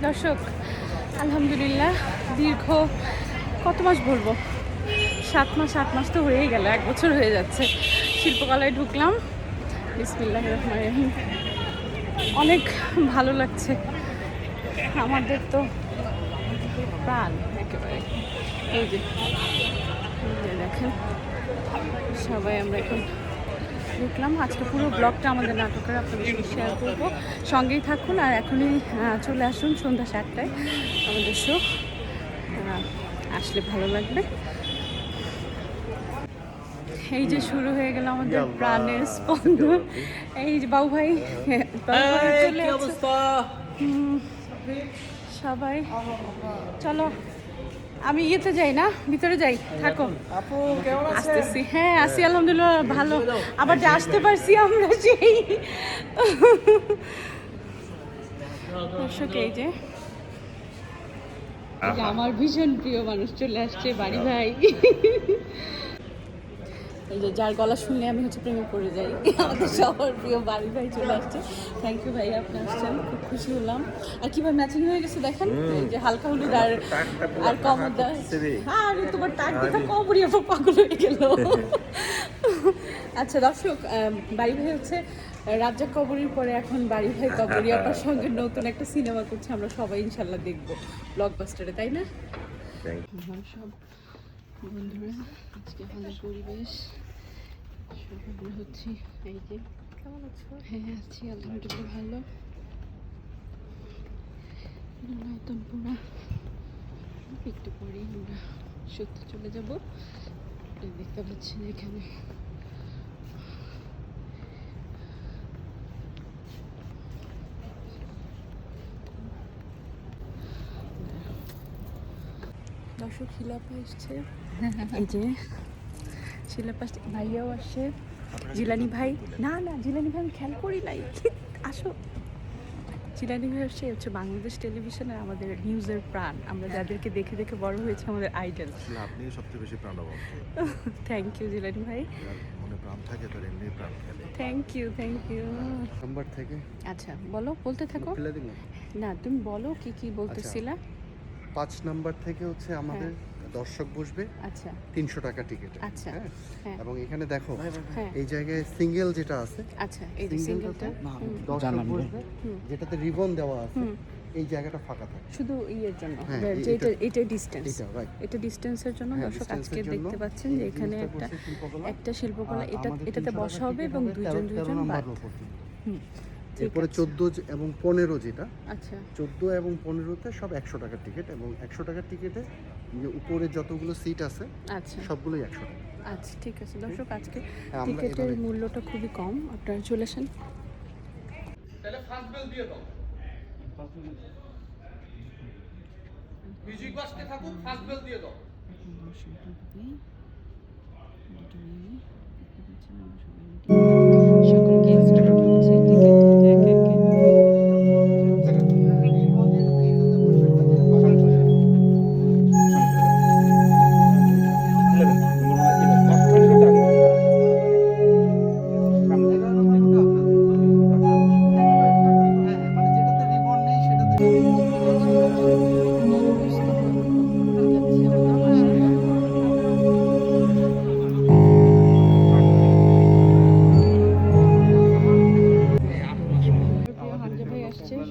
দর্শক, আলহামদুলিল্লাহ দীর্ঘ কত মাস বলবো, 7 মাস তো হয়েই গেল, 1 বছর হয়ে যাচ্ছে শিল্পকলায় ঢুকলাম। বিসমিল্লাহির রহমানির রহিম। অনেক ভালো লাগছে, আমাদের তো প্রাণ একেবারে। এই যে দেখেন সবাই আমরা এখন ঢুকলাম। আজকে পুরো ব্লগটা আমাদের নাটকের আপনাদের সাথে শেয়ার করবো, সঙ্গেই থাকুন। আর এখনই চলে আসুন সন্ধ্যা 7টায় আমাদের শো, আসলে ভালো লাগবে। এই যে শুরু হয়ে গেল আমাদের প্রাণের স্পন্দন। এই যে বাবু ভাই চলে সবাই, চলো আমি ইয়েতে যাই না, ভিতরে যাই, থাকো। আসতেছি, হ্যাঁ আসি আলহামদুলিল্লাহ ভালো। আবার যে আসতে পারছি আমরা সেই দর্শক, এই যে আমার ভীষণ প্রিয় মানুষ চলে আসছে, বাড়ি ভাই। এই যে যার গলা শুনলে আমি প্রেমে পড়ে যাই, আমাদের সবার প্রিয় বাড়ি ভাই চলে আসছে। থ্যাংক ইউ ভাই, আপনি আসছেন, খুব খুশি হলাম। আর কিভাবে ম্যাচিং হয়ে গেছে দেখেন, এই যে হালকা হলুদ আর কমদা। আর তোমার টাক দেখা কমরিয়া পাগল হয়ে গেল। আচ্ছা দর্শক, বাড়ি ভাই রাজ্জাক কবরীর পরে এখন বাড়ি ভাই কবরী আপার সঙ্গে নতুন একটা সিনেমা করছে, আমরা সবাই ইনশাল্লাহ দেখবো ব্লকবাস্টারে, তাই না? সব বন্ধুরা, আজকে আমাদের পরিবেশ সকালে হচ্ছে। এই যে কেমন আছো? হ্যাঁ আছি আলহামদুলিল্লাহ ভালো। নতুনপুরা একটু পরেই আমরা সত্যি চলে যাব। দেখতে পাচ্ছেন এখানে দর্শক শিলাপা এসছে। এই যে শিলাপা ভাইয়াও আসছে, জিলানি ভাই। না জিলানি ভাই আমি খেয়াল করি নাই, আসো। জিলানি ভাই হচ্ছে বাংলাদেশ টেলিভিশনের আমাদের নিউজের প্রাণ, আমরা যাদেরকে দেখে দেখে বড় হয়েছে, আমাদের আইডল। আপনি সবচেয়ে বেশি প্রাণবন্ত। থ্যাংক ইউ জিলানি ভাই। মনে প্রাণ থাকে তার এমনি প্রাণ খেলে। থ্যাংক ইউ নাম্বার থেকে আচ্ছা বলো, বলতে থাকো। না তুমি বলো কি কি বলতেছিলা। 5 নাম্বার থেকে আমাদের দর্শক বসবে। আচ্ছা 300 টাকা টিকিট। আচ্ছা হ্যাঁ। এবং এখানে দেখো এই জায়গায় সিঙ্গেল যেটা আছে, আচ্ছা এই যে সিঙ্গেলটা দর্শক বসবে, যেটাতে রিবন দেওয়া আছে, এই জায়গাটা ফাঁকা থাকে শুধু ইয়ের জন্য, যে এটা ডিসটেন্স, এটা ডিসটেন্সের জন্য। দর্শক আজকে দেখতে পাচ্ছেন যে এখানে একটা শিল্পকলা, এটাতে বসা হবে এবং দুজন বাদ। এরপরে 14 এবং 15 যেটা, আচ্ছা 14 এবং 15তে সব 100 টাকার টিকিট, এবং 100 টাকার টিকিটে যে উপরে যতগুলো সিট আছে আচ্ছা সবগুলোই 100 টাকা। আচ্ছা ঠিক আছে দর্শক, আজকে টিকিটের মূল্যটা খুবই কম, আপনারা চলে আসেন। তাহলে ফার্স্ট বেল দিয়ে দাও, মিউজিক বাজতে থাকুক, ফার্স্ট বেল দিয়ে দাও। সকল গেস্ট হচ্ছে টিকিট এক এক।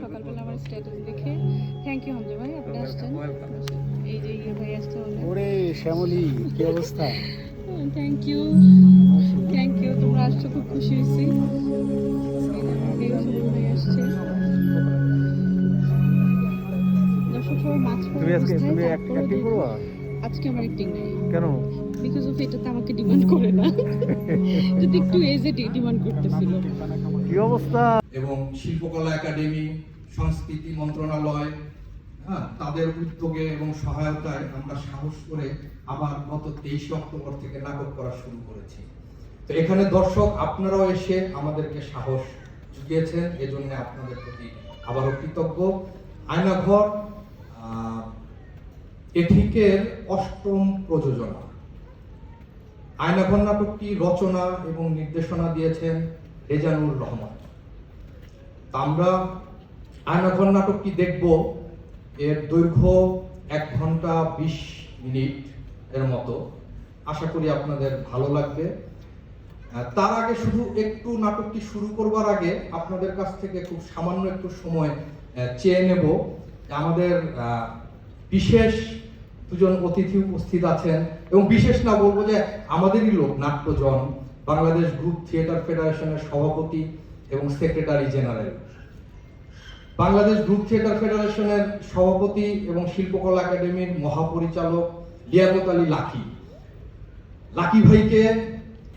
সকালবেলা আমার স্ট্যাটাস দেখে থ্যাংক ইউ হামজা ভাই, আপনি আসছেন। এই যে ইয়ে ভাই আসছে, ওরে শ্যামলী কি অবস্থা? থ্যাংক ইউ তোমরা আসছো, খুব খুশি হয়েছি। ভাই আসছে, দর্শক সবাই মাছ আজকে আমার একটিং নেই। কেন? বিকজ অফ এটাতে আমাকে ডিমান্ড করে না, যদি একটু এজে ডিমান্ড করতেছিল। কি অবস্থা? এবং শিল্পকলা একাডেমি, সংস্কৃতি মন্ত্রণালয়, তাদের উদ্যোগে এবং সহায়তায় আমরা সাহস করে আবার গত 23 অক্টোবর থেকে নাটক করা শুরু করেছি। তো এখানে দর্শক আপনারাও এসে আমাদেরকে সাহস জুগিয়েছেন, এজন্য আপনাদের প্রতি আবারও কৃতজ্ঞ। আয়নাঘর এঠিকের 8ম প্রযোজনা। আয়নাঘর নাটকটি রচনা এবং নির্দেশনা দিয়েছেন রেজানুর রহমান। আমরা আয়নাঘর নাটকটি দেখব এর দৈর্ঘ্য 1 ঘন্টা 20 মিনিট এর মতো। আশা করি আপনাদের ভালো লাগবে। তার আগে শুধু একটু নাটকটি শুরু করবার আগে আপনাদের কাছ থেকে খুব সামান্য একটু সময় চেয়ে নেব। আমাদের বিশেষ দুজন অতিথি উপস্থিত আছেন, এবং বিশেষ না বলবো যে আমাদেরই লোক, নাট্যজন, বাংলাদেশ গ্রুপ থিয়েটার ফেডারেশনের সভাপতি এবং secretary general. Bangladesh group theatre ফেডারেশনের সভাপতি এবং শিল্পকলা একাডেমির মহাপরিচালক লিয়াকত আলী লাকি। লাকি ভাইকে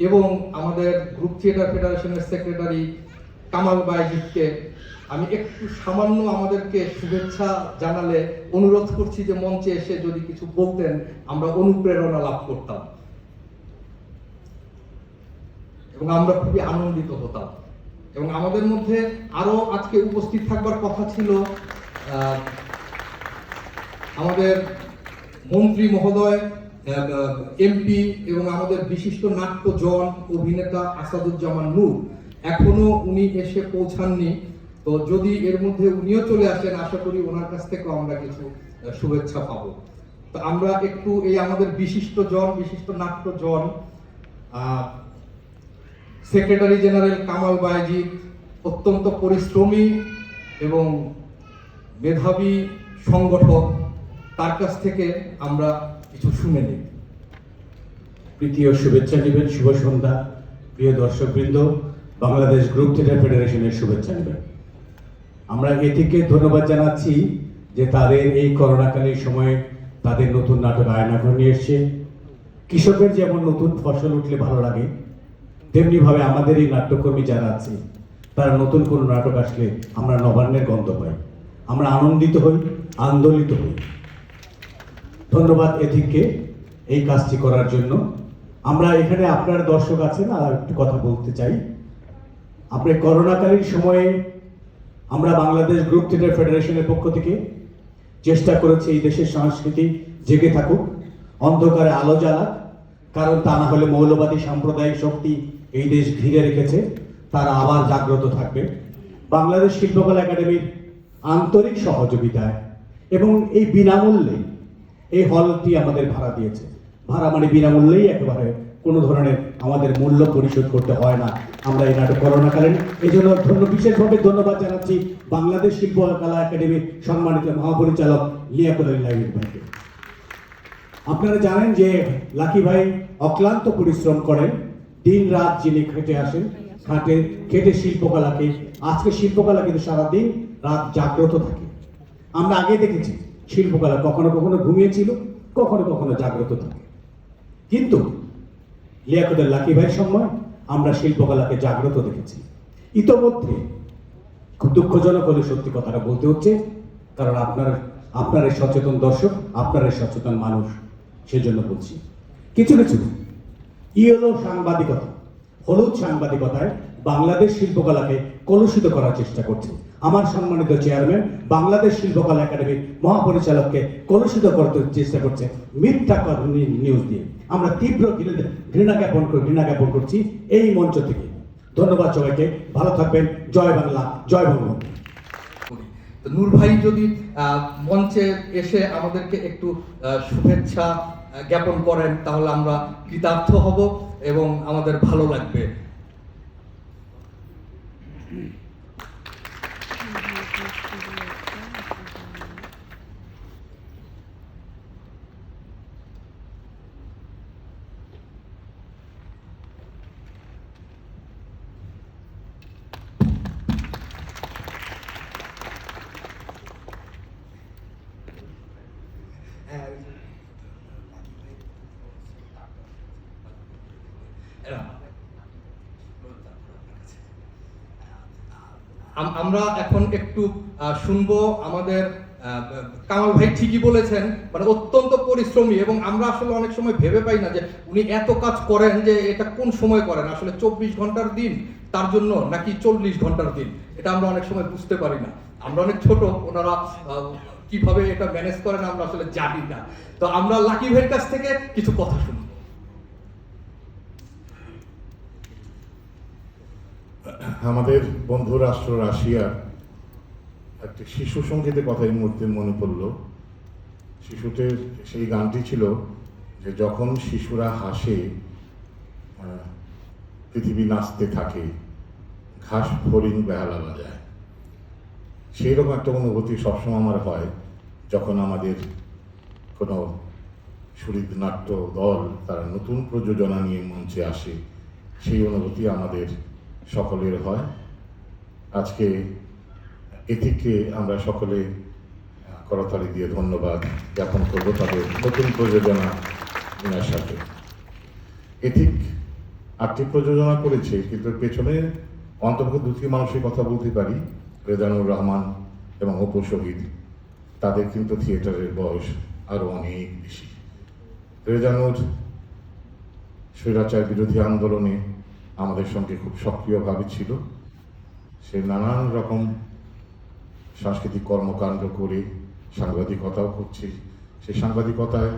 এবং আমাদের গ্রুপ থিয়েটার ফেডারেশনের সেক্রেটারি কামাল বাইজিদকে আমি একটু সামান্য আমাদেরকে শুভেচ্ছা জানালে অনুরোধ করছি যে মঞ্চে এসে যদি কিছু বলতেন, আমরা অনুপ্রেরণা লাভ করতাম এবং আমরা খুবই আনন্দিত হতাম। এবং আমাদের মধ্যে আরো আজকে উপস্থিত থাকবার কথা ছিল আমাদের মন্ত্রী মহোদয়, এমপি এবং আমাদের বিশিষ্ট নাট্যজন অভিনেতা আসাদুজ্জামান নূর। এখনো উনি এসে পৌঁছাননি, তো যদি এর মধ্যে উনিও চলে আসেন, আশা করি ওনার কাছ থেকেও আমরা কিছু শুভেচ্ছা পাবো। তো আমরা একটু এই আমাদের বিশিষ্ট নাট্যজন, সেক্রেটারি জেনারেল কামাল বায়েজিদ, অত্যন্ত পরিশ্রমী এবং মেধাবী সংগঠক, তার কাছ থেকে আমরা কিছু শুনে নিই। প্রীতীয় শুভেচ্ছা নেবেন, শুভ সন্ধ্যা। প্রিয় দর্শকবৃন্দ, বাংলাদেশ গ্রুপ থিয়েটার ফেডারেশনের শুভেচ্ছা নেবেন। আমরা এটিকে ধন্যবাদ জানাচ্ছি যে তাদের এই করোনাকালীন সময়ে তাদের নতুন নাটক আয়নাঘর নিয়ে এসছে। কৃষকের যেমন নতুন ফসল উঠলে ভালো লাগে, তেমনিভাবে আমাদের এই নাট্যকর্মী যারা আছে তারা নতুন কোনো নাটক আসলে আমরা নবান্নের গন্ধ পাই, আমরা আনন্দিত হই, আন্দোলিত হই। ধন্যবাদ এথিককে এই কাজটি করার জন্য। আমরা এখানে আপনার দর্শক আছেন, আর একটু কথা বলতে চাই। আপনার করোনাকালীন সময়ে আমরা বাংলাদেশ গ্রুপ থিয়েটার ফেডারেশনের পক্ষ থেকে চেষ্টা করেছি এই দেশের সংস্কৃতি জেগে থাকুক, অন্ধকারে আলো জ্বালাক, কারণ তা না হলে মৌলবাদী সাম্প্রদায়িক শক্তি এই দেশ ঘিরে রেখেছে, তারা আবার জাগ্রত থাকবে। বাংলাদেশ শিল্পকলা একাডেমির আন্তরিক সহযোগিতায় এবং এই বিনামূল্যে এই হলটি আমাদের ভাড়া দিয়েছে। ভাড়া মানে বিনামূল্যেই, একেবারে কোনো ধরনের আমাদের মূল্য পরিশোধ করতে হয় না। আমরা এই নাটক করোনাকালীন এই জন্য বিশেষভাবে ধন্যবাদ জানাচ্ছি বাংলাদেশ শিল্পকলা একাডেমির সম্মানিত মহাপরিচালক লিয়াকত আলী লাকি ভাইকে। আপনারা জানেন যে লাকি ভাই অক্লান্ত পরিশ্রম করেন, দিন রাত যিনি খেটে আসেন, খেটে শিল্পকলাকে, আজকে শিল্পকলা কিন্তু সারাদিন রাত জাগ্রত থাকে। আমরা আগে দেখেছি শিল্পকলা কখনো কখনো ঘুমিয়েছিল, কখনো কখনো জাগ্রত থাকে, কিন্তু লিয়াকতের লাকি ভাইয়ের সময় আমরা শিল্পকলাকে জাগ্রত দেখেছি। ইতোমধ্যে খুব দুঃখজনক হলে সত্যি কথাটা বলতে হচ্ছে, কারণ আপনার এই সচেতন দর্শক, আপনার এই সচেতন মানুষ, সেজন্য বলছি। কিছু কিছু ইয়েলো সাংবাদিকতা, হলুদ সাংবাদিকতায় বাংলাদেশ শিল্পকলাকে কলুষিত করার চেষ্টা করছে। আমার সম্মানিত চেয়ারম্যান বাংলাদেশ শিল্পকলা একাডেমির মহাপরিচালককে কলুষিত করতে চেষ্টা করছে মিথ্যা নিউজ দিয়ে। আমরা তীব্র ঘৃণা জ্ঞাপন করছি এই মঞ্চ থেকে। ধন্যবাদ সবাইকে, ভালো থাকবেন। জয় বাংলা, জয় বঙ্গবন্ধু। নূর ভাই যদি মঞ্চে এসে আমাদেরকে একটু শুভেচ্ছা জ্ঞাপন করেন, তাহলে আমরা কৃতার্থ হব এবং আমাদের ভালো লাগবে। আমরা এখন একটু শুনবো আমাদের কামাল ভাই ঠিকই বলেছেন, মানে অত্যন্ত পরিশ্রমী, এবং আমরা আসলে অনেক সময় ভেবে পাই না যে উনি এত কাজ করেন, যে এটা কোন সময় করেন, আসলে 24 ঘন্টার দিন তার জন্য নাকি 40 ঘন্টার দিন, এটা আমরা অনেক সময় বুঝতে পারি না। আমরা অনেক ছোট, ওনারা কিভাবে এটা ম্যানেজ করেন আমরা আসলে জানি না। তো আমরা লাকি ভাইয়ের কাছ থেকে কিছু কথা শুনবো। আমাদের বন্ধু রাষ্ট্র রাশিয়া একটি শিশু সঙ্গীতের কথা এই মুহূর্তে মনে পড়ল। শিশুটির সেই গানটি ছিল যে যখন শিশুরা হাসে পৃথিবী নাচতে থাকে, ঘাস হরিণ বেহালা বাজায়। সেই রকম একটা অনুভূতি সবসময় আমার হয় যখন আমাদের কোনো সুরিত নাট্য দল তারা নতুন প্রযোজনা নিয়ে মঞ্চে আসে, সেই অনুভূতি আমাদের সকলের হয়। আজকে এটিকে আমরা সকলে করতালি দিয়ে ধন্যবাদ জ্ঞাপন করবো তাদের নতুন প্রযোজনা নেওয়ার সাথে। এথিক 8টি প্রযোজনা করেছে, কিন্তু পেছনে অন্তর্ভুক্ত 2টি মানুষের কথা বলতে পারি, রেজানুর রহমান এবং অপু শহীদ। তাদের কিন্তু থিয়েটারের বয়স আরও অনেক বেশি। রেজানুর স্বৈরাচার বিরোধী আন্দোলনে আমাদের সঙ্গে খুব সক্রিয়ভাবে ছিল। সে নানান রকম সাংস্কৃতিক কর্মকাণ্ড করে সাংবাদিকতাও করছে। সেই সাংবাদিকতায়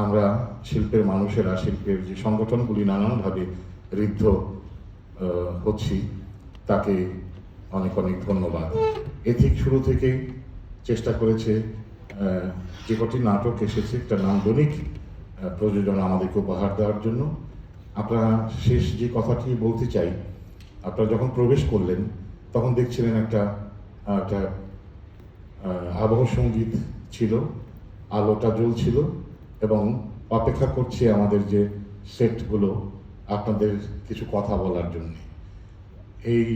আমরা শিল্পের মানুষেরা, শিল্পের যে সংগঠনগুলি নানানভাবে ঋদ্ধ হচ্ছি, তাকে অনেক অনেক ধন্যবাদ। এথিক শুরু থেকেই চেষ্টা করেছে যে কটি নাটক এসেছে একটা নান্দনিক প্রযোজনা আমাদেরকে উপহার দেওয়ার জন্য। আপনারা শেষ যে কথাটি বলতে চাই, আপনারা যখন প্রবেশ করলেন তখন দেখছিলেন একটা আবহ সঙ্গীত ছিল, আলোটা জ্বলছিল এবং অপেক্ষা করছে আমাদের যে সেটগুলো আপনাদের কিছু কথা বলার জন্য। এই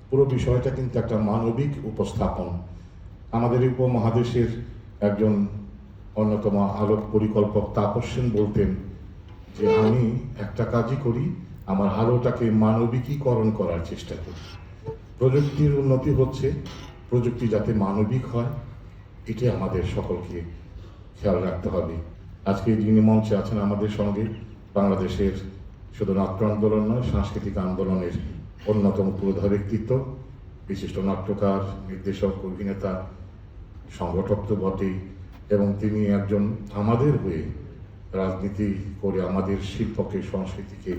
পুরো বিষয়টা কিন্তু একটা মানবিক উপস্থাপন। আমাদের উপমহাদেশের একজন অন্যতম আলোক পরিকল্পক তাপস সেন বলতেন যে আমি একটা কাজই করি, আমার আলোটাকে মানবিকীকরণ করার চেষ্টা করি। প্রযুক্তির উন্নতি হচ্ছে, প্রযুক্তি যাতে মানবিক হয় এটি আমাদের সকলকে খেয়াল রাখতে হবে। আজকে যিনি মঞ্চে আছেন আমাদের সঙ্গে, বাংলাদেশের শুধু নাট্য আন্দোলন নয়, সাংস্কৃতিক আন্দোলনের অন্যতম পুরোধা ব্যক্তিত্ব, বিশিষ্ট নাট্যকার, নির্দেশক, অভিনেতা, সংগঠক তো বটেই, এবং তিনি একজন আমাদের হয়ে রাজনীতি করে আমাদের শিল্পকে, সংস্কৃতিকে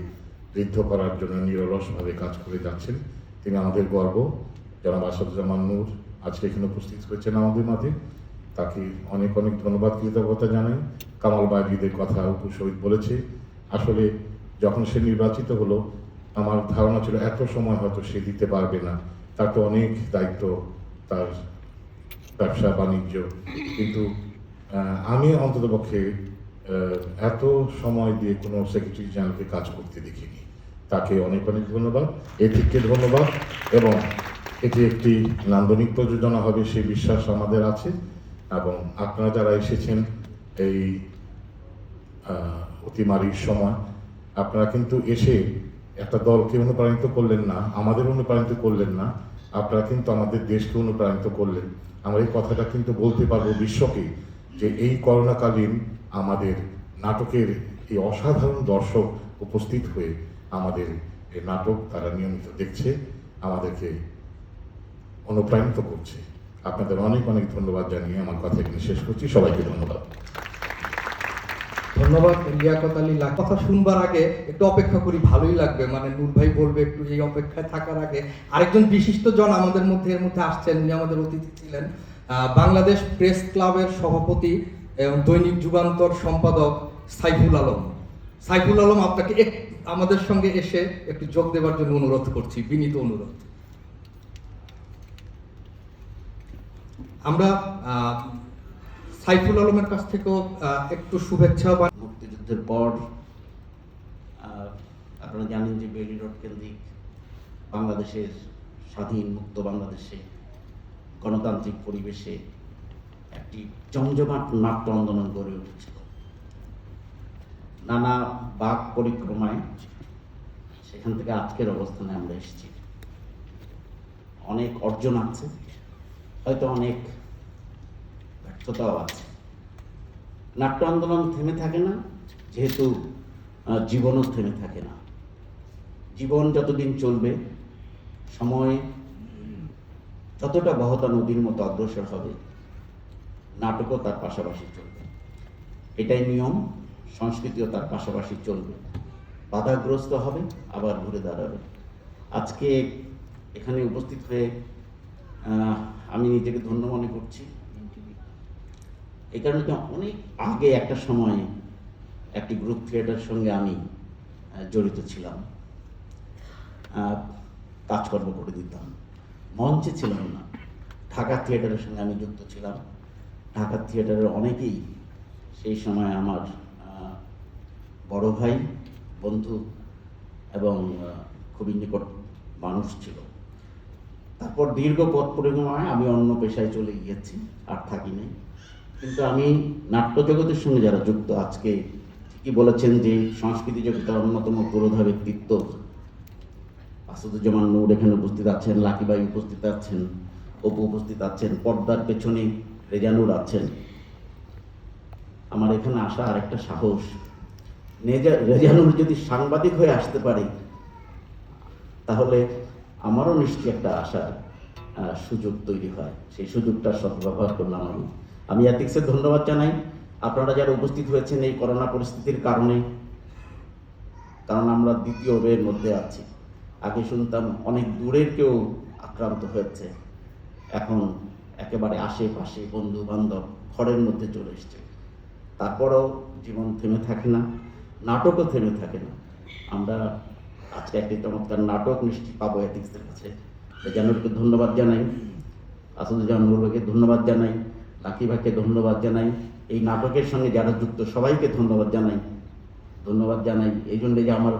ঋদ্ধ করার জন্য নিরলসভাবে কাজ করে যাচ্ছেন। তিনি আমাদের গর্ব। জনাব আসাদুজ্জামান নূর আজকে এখানে উপস্থিত হয়েছেন আমাদের মাঝে, তাকে অনেক অনেক ধন্যবাদ, কৃতজ্ঞতা জানাই। কামাল বাগিদের কথা অপু শহীদ বলেছে। আসলে যখন সে নির্বাচিত হলো, আমার ধারণা ছিল এত সময় হয়তো সে দিতে পারবে না, তার তো অনেক দায়িত্ব, তার ব্যবসা বাণিজ্য, কিন্তু আমি অন্ততপক্ষে এত সময় দিয়ে কোনো সেক্রেটারি জেনারেলকে কাজ করতে দেখিনি। তাকে অনেক অনেক ধন্যবাদ, এটিকে ধন্যবাদ, এবং এটি একটি নান্দনিক প্রযোজনা হবে সেই বিশ্বাস আমাদের আছে। এবং আপনারা যারা এসেছেন এই অতিমারির সময়, আপনারা কিন্তু এসে একটা দলকে অনুপ্রাণিত করলেন না, আমাদের অনুপ্রাণিত করলেন না, আপনারা কিন্তু আমাদের দেশকে অনুপ্রাণিত করলেন। আমরা এই কথাটা কিন্তু বলতে পারবো বিশ্বকে যে এই করোনাকালীন আমাদের নাটকের এই অসাধারণ দর্শক উপস্থিত হয়ে আমাদের এই নাটক তারা নিয়মিত দেখছে, আমাদেরকে অনুপ্রাণিত করছে। আপনাদের অনেক অনেক ধন্যবাদ জানিয়ে আমার কথা এখানে শেষ করছি। সবাইকে ধন্যবাদ। ধন্যবাদ লিয়াকত আলী। কথা শুনবার আগে একটু অপেক্ষা করি, ভালোই লাগবে। মানে নূর ভাই বলবে, একটু এই অপেক্ষায় থাকার আগে আরেকজন বিশিষ্ট জন আমাদের মধ্যে আসছেন। উনি আমাদের অতিথি ছিলেন বাংলাদেশ প্রেস ক্লাবের সভাপতি এবং দৈনিক যুগান্তর সম্পাদক সাইফুল আলম। সাইফুল আলম, আপনাকে আমাদের সঙ্গে এসে একটু যোগ দেওয়ার জন্য অনুরোধ করছি, বিনীত অনুরোধ। আমরা সাইফুল আলমের কাছ থেকেও একটু শুভেচ্ছা। মুক্তিযুদ্ধের পর আপনারা জানেন যে বেইলি রোড কেন্দ্রিক বাংলাদেশের স্বাধীন মুক্ত বাংলাদেশে গণতান্ত্রিক পরিবেশে একটি জমজমাট নাট্য আন্দোলন গড়ে উঠেছিল। নানা বাক পরিক্রমায় সেখান থেকে আজকের অবস্থানে আমরা এসেছি। অনেক অর্জন আছে, হয়তো অনেক ব্যর্থতাও আছে। নাট্য আন্দোলন থেমে থাকে না, যেহেতু জীবনও থেমে থাকে না। জীবন যতদিন চলবে, সময় যতটা বহতা নদীর মতো অগ্রসর হবে, নাটকও তার পাশাপাশি চলবে। এটাই নিয়ম। সংস্কৃতিও তার পাশাপাশি চলবে, বাধাগ্রস্ত হবে, আবার ঘুরে দাঁড়াবে। আজকে এখানে উপস্থিত হয়ে আমি নিজেকে ধন্য মনে করছি এই কারণে যে অনেক আগে একটা সময় একটি গ্রুপ থিয়েটারের সঙ্গে আমি জড়িত ছিলাম, কাজকর্ম করে দিতাম, মঞ্চে ছিলাম না। ঢাকা থিয়েটারের সঙ্গে আমি যুক্ত ছিলাম। ঢাকা থিয়েটারের অনেকেই সেই সময় আমার বড় ভাই, বন্ধু এবং খুবই নিকট মানুষ ছিল। তারপর দীর্ঘ পথ পরিক্রমায় আমি অন্য পেশায় চলে গিয়েছি, আর থাকি নাই। কিন্তু আমি নাট্য জগতের সঙ্গে যারা যুক্ত, আজকে ঠিকই বলেছেন যে সংস্কৃতি জগতের অন্যতম পুরোধা ব্যক্তিত্ব আসাদুজ্জামান নূর এখানে উপস্থিত আছেন, লাকিবাই উপস্থিত আছেন, অপু উপস্থিত আছেন, পর্দার পেছনে রেজানুর আছেন। আমার এখানে আসা আরেকটা সাহস, রেজানুর যদি সাংবাদিক হয়ে আসতে পারে তাহলে আমারও নিশ্চয়ই একটা আসার সুযোগ তৈরি হয়। সেই সুযোগটা সদ্ব্যবহার করলাম আমি এথিক্সের ধন্যবাদ জানাই। আপনারা যারা উপস্থিত হয়েছেন এই করোনা পরিস্থিতির কারণে, কারণ আমরা দ্বিতীয় ওয়েভের মধ্যে আছি। আগে শুনতাম অনেক দূরের কেউ আক্রান্ত হয়েছে, এখন একেবারে আশেপাশে বন্ধু বান্ধব ঘরের মধ্যে চলে এসছে। তারপরেও জীবন থেমে থাকে না, নাটকও থেমে থাকে না। আমরা আজকে একটি চমৎকার নাটক নিশ্চিত পাবো এথিক্সের কাছে। রেজানুরকে ধন্যবাদ জানাই, আসাদুজ্জামান নূরকে ধন্যবাদ জানাই, লাকি ভাইকে ধন্যবাদ জানাই, এই নাটকের সঙ্গে যারা যুক্ত সবাইকে ধন্যবাদ জানাই। এই জন্য যে আমার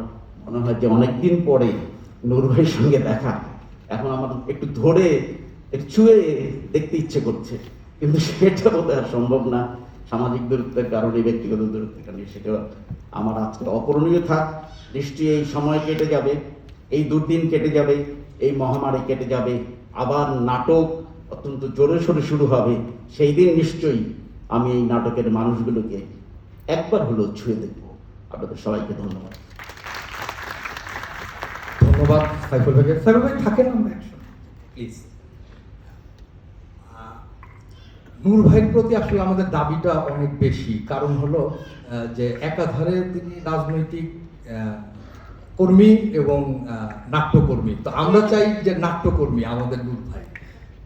মনে হয় যে অনেকদিন পরে নূর ভাইয়ের সঙ্গে দেখা, এখন আমার একটু ধরে একটু ছুঁয়ে দেখতে ইচ্ছে করছে, কিন্তু সেটা বোধ আর সম্ভব না সামাজিক দূরত্বের কারণে, ব্যক্তিগত দূরত্বের কারণে। সেটা আমার আজকে অপূরণীয় থাক। নিশ্চয়ই এই সময় কেটে যাবে, এই দুর্দিন কেটে যাবে, এই মহামারী কেটে যাবে, আবার নাটক অত্যন্ত জোরে সোরে শুরু হবে। সেই দিন নিশ্চয়ই আমি এই নাটকের মানুষগুলোকে একবার হলেও ছুঁয়ে দেখব। আপনাদের সবাইকে ধন্যবাদ। ধন্যবাদ সাইফুল ভাইকে। সাইফুল ভাই থাকেন আমরা একসঙ্গে প্লিজ। নূর ভাইয়ের প্রতি আসলে আমাদের দাবিটা অনেক বেশি, কারণ হলো যে একাধারে তিনি রাজনৈতিক কর্মী এবং নাট্যকর্মী। তো আমরা চাই যে নাট্যকর্মী আমাদের নূর ভাই,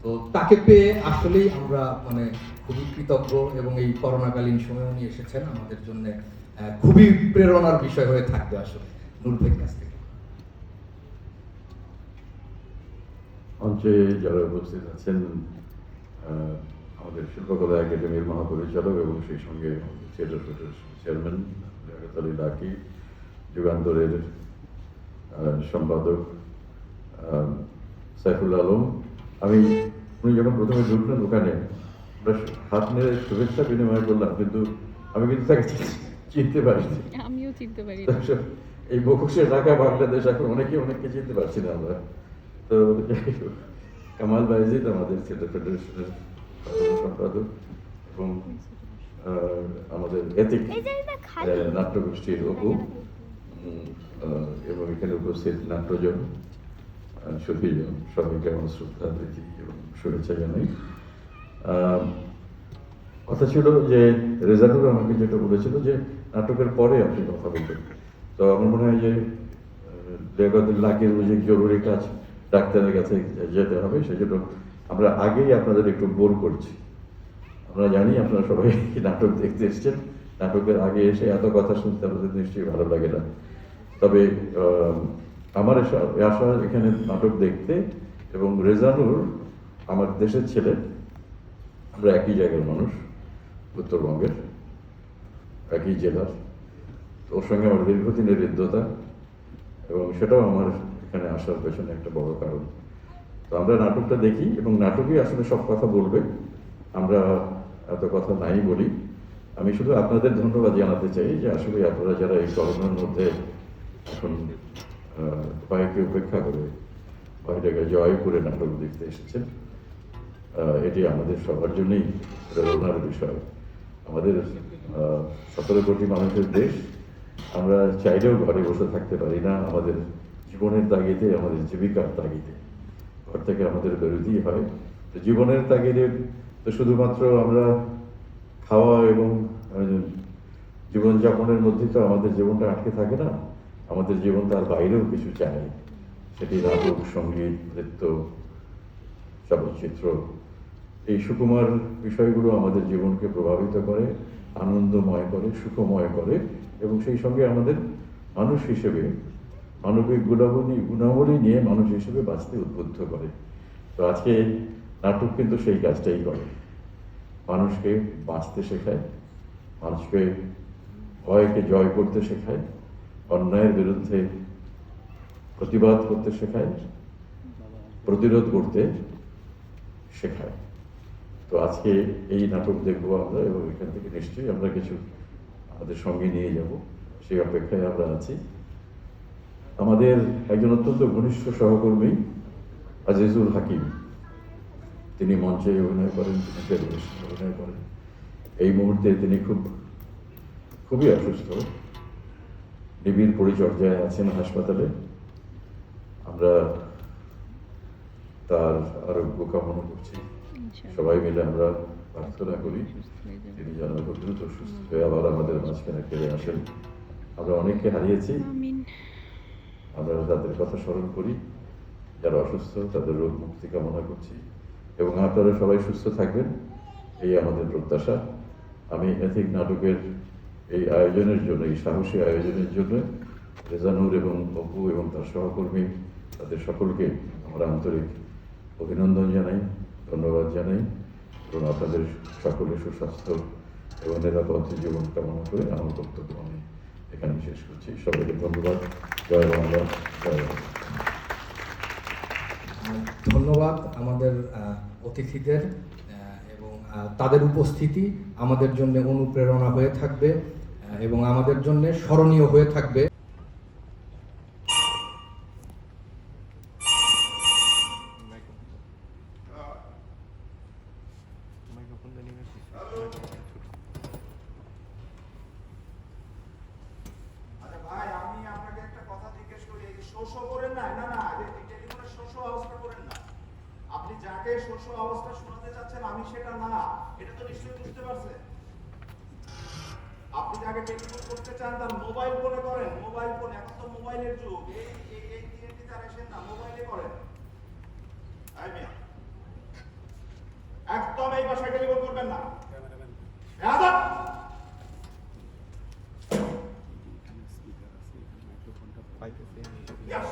তো তাকে পেয়ে আসলেই আমরা মানে খুবই কৃতজ্ঞ, এবং এই করোনাকালীন সময় উনি এসেছেন আমাদের জন্য খুবই প্রেরণার বিষয় হয়ে থাকবে আসলে নূর ভাইয়ের কাছ থেকে। মঞ্চে যারা উপস্থিত আছেন, আমাদের শিল্পকলা একাডেমির মহাপরিচালক এবং সেই সঙ্গে theatre federation chairman Liaquat Ali Lucky, যুগান্তরের সম্পাদক সাইফুল আলম। উনি যখন প্রথমে ঢুকলেন ওখানে আমরা হাত মেরে শুভেচ্ছা বিনিময় করলাম, কিন্তু আমি কিন্তু তাকে চিনতে পারিনি। আমিও চিনতে পারি। এই বকশে ঢাকা বাংলাদেশ এখন অনেককে চিনতে পারছি না আমরা। তো কামাল বাইজিদ আমাদের থিয়েটার ফেডারেশনের সম্পাদক এবং আমাদের এথিক নাট্যগোষ্ঠীর অপু, এবং এখানে উপস্থিত নাট্যজন, সুধীজন, সবাইকে আমার শ্রদ্ধা প্রীতি এবং শুভেচ্ছা জানাই। কথা ছিল যে রেজানুর আমাকে যেটা বলেছিল যে নাটকের পরে আপনি কথা বলবেন, তো আমার মনে হয় যে লাকের যে জরুরি কাজ, ডাক্তারের কাছে যেতে হবে, সেজন্য আমরা আগেই আপনাদের একটু বোর করছি। আমরা জানি আপনারা সবাই নাটক দেখতে এসছেন, নাটকের আগে এসে এত কথা শুনতে আমাদের নিশ্চয়ই ভালো লাগে না। তবে আমার আশা এখানে নাটক দেখতে, এবং রেজানুর আমার দেশের ছেলে, আমরা একই জায়গার মানুষ, উত্তরবঙ্গের একই জেলার। ওর সঙ্গে আমার দীর্ঘদিনের হৃদ্যতা, এবং সেটাও আমার এখানে আসার পেছনে একটা বড় কারণ। তো আমরা নাটকটা দেখি, এবং নাটকই আসলে সব কথা বলবে, আমরা এত কথা নাই বলি। আমি শুধু আপনাদের ধন্যবাদ জানাতে চাই যে আসলে আপনারা যারা এই করোনার মধ্যে এখন ভয়কে উপেক্ষা করে ভয়টাকে জয় করে নাটক দেখতে এসেছেন, এটি আমাদের সবার জন্যই প্রেরণার বিষয়। আমাদের 17 কোটি মানুষের দেশ, আমরা চাইলেও ঘরে বসে থাকতে পারি না। আমাদের জীবনের তাগিদে, আমাদের জীবিকার তাগিদে ঘর থেকে আমাদের বেরোতেই হয়। তো জীবনের তাগিদে তো শুধুমাত্র আমরা খাওয়া এবং জীবনযাপনের মধ্যে তো আমাদের জীবনটা আটকে থাকে না, আমাদের জীবন তার বাইরেও কিছু চাই। সেটি নাটক, সঙ্গীত, নৃত্য, চলচ্চিত্র, এই সুকুমার বিষয়গুলো আমাদের জীবনকে প্রভাবিত করে, আনন্দময় করে, সুখময় করে এবং সেই সঙ্গে আমাদের মানুষ হিসেবে মানবিক গুণাবলী নিয়ে মানুষ হিসেবে বাঁচতে উদ্বুদ্ধ করে। তো আজকে নাটক কিন্তু সেই কাজটাই করে, মানুষকে বাঁচতে শেখায়, মানুষকে ভয়কে জয় করতে শেখায়, অন্যায়ের বিরুদ্ধে প্রতিবাদ করতে শেখায়, প্রতিরোধ করতে শেখায়। তো আজকে এই নাটক দেখবো আমরা এবং এখান থেকে নিশ্চয়ই আমরা কিছু আমাদের সঙ্গে নিয়ে যাব, সেই অপেক্ষায় আমরা আছি। আমাদের একজন অত্যন্ত ঘনিষ্ঠ সহকর্মী আজিজুল হাকিম, তিনি মঞ্চে অভিনয় করেন, তিনি টেলিভিশনে অভিনয় করেন। এই মুহূর্তে তিনি খুবই অসুস্থ, নিবিড় পরিচর্যায় আছেন হাসপাতালে। আমরা তার আরোগ্য কামনা করছি, সবাই মিলে আমরা প্রার্থনা করি তিনি যেন খুব দ্রুত সুস্থ হয়ে আবার আমাদের মাঝখানে ফিরে আসেন। আমরা অনেককে হারিয়েছি, আমরা তাদের কথা স্মরণ করি, যারা অসুস্থ তাদের রোগ মুক্তি কামনা করছি এবং আপনারা সবাই সুস্থ থাকবেন, এই আমাদের প্রত্যাশা। আমি এথিক নাটকের এই আয়োজনের জন্য, এই সাহসী আয়োজনের জন্য রেজানুর এবং অপু এবং তার সহকর্মী তাদের সকলকে আমরা আন্তরিক অভিনন্দন জানাই, ধন্যবাদ জানাই এবং আপনাদের সকলের সুস্বাস্থ্য এবং নিরাপদ জীবন কামনা করে আমার বক্তব্য আমি এখানে শেষ করছি। সবাইকে ধন্যবাদ। জয় বাংলা, জয় বাংলা। ধন্যবাদ আমাদের অতিথিদের এবং তাদের উপস্থিতি আমাদের জন্য অনুপ্রেরণা হয়ে থাকবে এবং আমাদের জন্য স্মরণীয় হয়ে থাকবে। আচ্ছা ভাই, আমি আপনাকে একটা কথা জিজ্ঞেস করি, এই শোষ করেন না, না না, এই টেলিফোনে শোষ অবস্থা করেন না। আপনি যাকে শোষ অবস্থা শোনাতে চাচ্ছেন আমি সেটা না, এটা তো নিশ্চয়ই বুঝতে পারছেন। আপনি যাকে টেলিফোন করতে চান তার মোবাইল ফোনে করেন, মোবাইল ফোন, এখন তো মোবাইলের যুগ, এই তিনটি তার এসেন না, মোবাইলে করেন। একদম এই বাসায় টেলিফোন করবেন না। Yes.